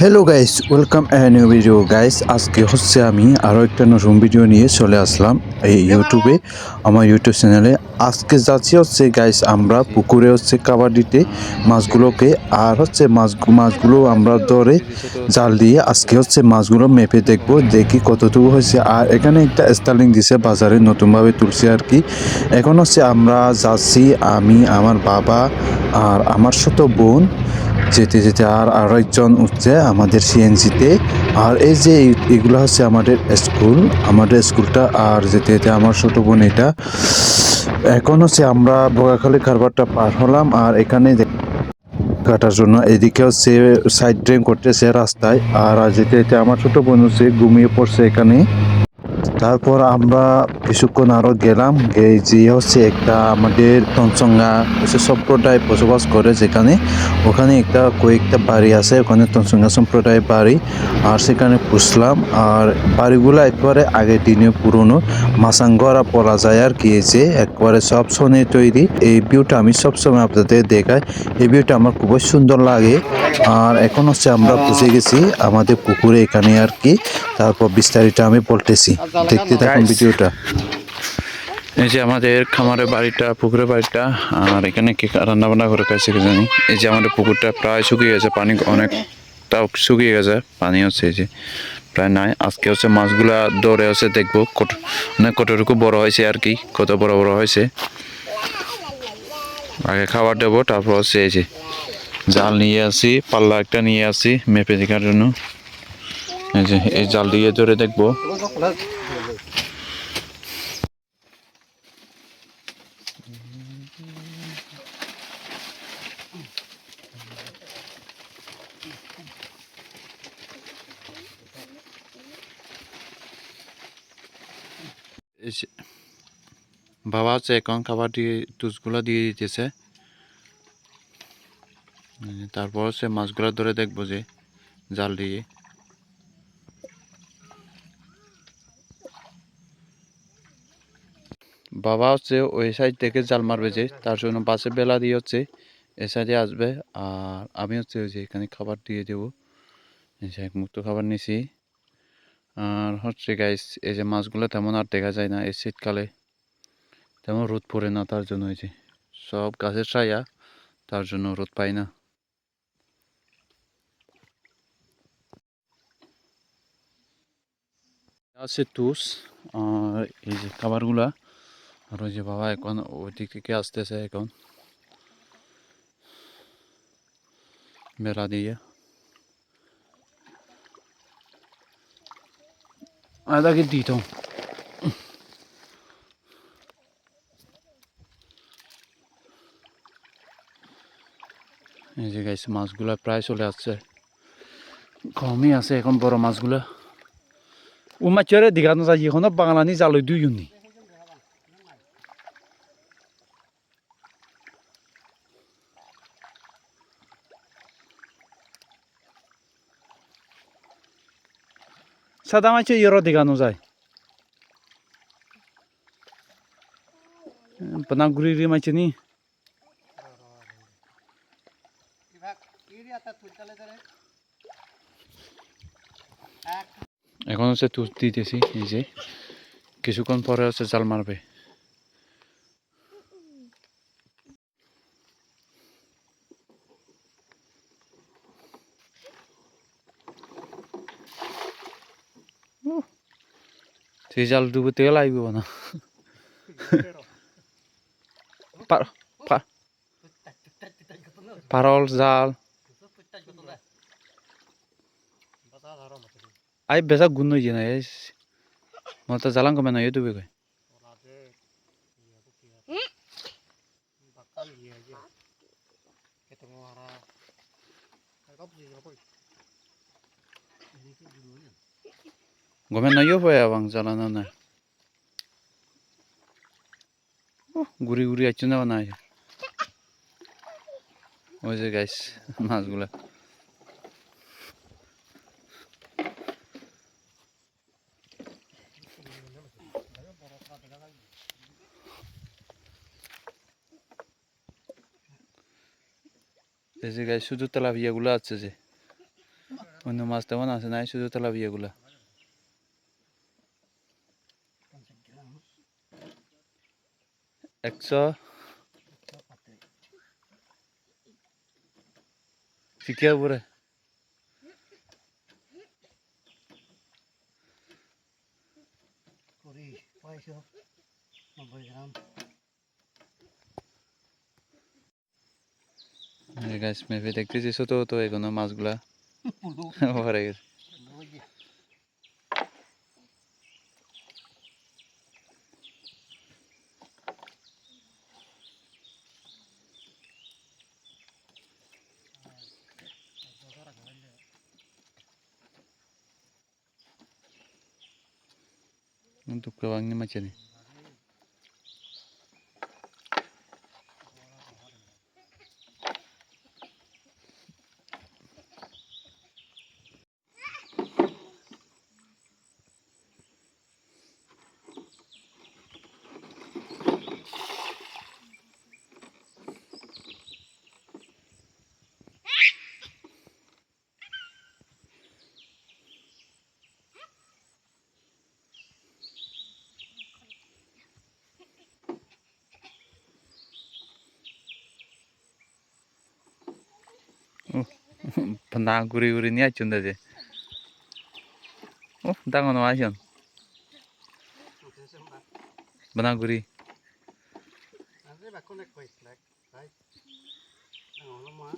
Hello guys, welcome new video guys. আজকে হচ্ছে আমি আরও একটা নতুন ভিডিও নিয়ে চলে আসলাম এই ইউটিউবে, আমার ইউটিউব চ্যানেলে। আজকে যাচ্ছি হচ্ছে গাইস আমরা পুকুরে হচ্ছে কাবাডিতে মাছগুলোকে, আর হচ্ছে মাছগুলো আমরা ধরে জাল দিয়ে আজকে হচ্ছে মাছগুলো মেপে দেখবো, দেখি কতটুকু হয়েছে। আর এখানে একটা স্টার্লিং দিছে বাজারে, নতুনভাবে তুলছে আর কি। এখন হচ্ছে আমরা যাচ্ছি, আমি, আমার বাবা আর আমার ছোট বোন যেতে যেতে আর আরেকজন উঠছে আমাদের সিএনজিতে। আর এই যে এগুলো হচ্ছে আমাদের স্কুলটা। আর যেতে যেতে আমার ছোট বোন এটা। এখন হচ্ছে আমরা বোগাখালী কারবারটা পার হলাম, আর এখানে কাটার জন্য এদিকে হচ্ছে সাইড ড্রেন করতেছে রাস্তায়। আর যেতে যেতে আমার ছোট বোন হচ্ছে ঘুমিয়ে পড়ছে এখানে। তারপর আমরা কিছুক্ষণ আরো গেলাম, যে হচ্ছে একটা আমাদের তনসঙ্গা হচ্ছে সম্প্রদায় বসবাস করে যেখানে, ওখানে কয়েকটা বাড়ি আছে, ওখানে তনসঙ্গা সম্প্রদায় বাড়ি। আর সেখানে পুষলাম। আর বাড়িগুলো একবারে আগের দিনে পুরনো মাসাঙ্গরা পড়া যায় আর কি, যে একবারে সব শোনে তৈরি। এই ভিউটা আমি সবসময় আপনাদের দেখাই, এই ভিউটা আমার খুবই সুন্দর লাগে। আর এখন হচ্ছে আমরা পৌঁছে গেছি আমাদের পুকুরে এখানে আর কি। তারপর বিস্তারিত আমি বলতেছি, দেখতে থাকুন ভিডিওটা। এই যে আমাদের খামারের বাড়িটা, পুকুরের বাড়িটা। আর এখানে কি রান্না বান্না করে খাইছে কি জানি। এই যে আমাদের পুকুরটা প্রায় শুকিয়ে গেছে, পানি অনেকটা শুকিয়ে গেছে, পানি হচ্ছে এই যে প্রায় নাই। আজকে হচ্ছে মাছগুলা ধরে হচ্ছে দেখবো মানে কতটুকু বড় হয়েছে আর কি, কত বড় বড় হয়েছে। আগে খাবার দেবো, তারপর হচ্ছে এই যে জাল নিয়ে আসি, পাল্লা একটা নিয়ে আসি মেপে দেখার জন্য। এই যে এই জাল দিয়ে ধরে দেখবো। বাবা হচ্ছে এখন খাবার দিয়ে টুসগুলো দিয়ে দিতেছে। তারপর হচ্ছে মাছগুলো ধরে দেখবো যে জাল দিয়ে। বাবা হচ্ছে ওই সাইড থেকে জাল মারবে, যে তার জন্য বাসে বেলা দিয়ে হচ্ছে এ সাইডে আসবে। আর আমি হচ্ছে ওই যে এখানে খাবার দিয়ে দেবো, এই যে এক মুক্ত খাবার নিছি। আর হচ্ছে গাইস, এই যে মাছগুলো তেমন আর দেখা যায় না এই শীতকালে, তেমন রোদ পড়ে না, তার জন্য এই যে সব গাছের ছায়া, তার জন্য রোদ পাই না। আছে টুস। আর এই যে খাবারগুলা। আর ওই যে বাবা এখন ওই দিক থেকে আসতেছে এখন বেলা দিয়ে। আদাকে দিত। এই যে গাইছে মাছগুলা প্রায় চলে আসছে, কমই আছে এখন বড় মাছগুলা। ও মাছের দিঘানো যায় এখনো বাঙালি জালই দুই ইউনি। সাদা মাছ ইয়েরও দিঘানো যায়, পানাগুড়ি মাছ নি। এখন হচ্ছে তুষ দিতেছি, এই যে কিছুক্ষণ পরে হচ্ছে জাল মারবে। সেই জাল ডুবতে লাগবে না। পারল জাল আই বেসা গুণ নই না, মতো জালাং কমে না ডুবে গই। গমে নইও পয় আবাং জালানো না, ঘুরি ঘুরি আসছে না না। ওই যে গাইস মাছগুলা। এই যে গাইস শুধু তেলাপিয়াগুলো আছে যে, অন্য মাছ তেমন আছে নাই, শুধু তেলাপিয়াগুলা। 100 শিকিয়া উপরে। গাছ মেপে দেখতেছি ছোট ছোট এখনো মাছগুলা ভরে গেছে। Untuk kawangnya macam ni. Pernah guri-guri ni acun dah je. Oh, dah ngono acun. Pernah guri. Nanti bakal naik kuis, like, right? Nah, lama.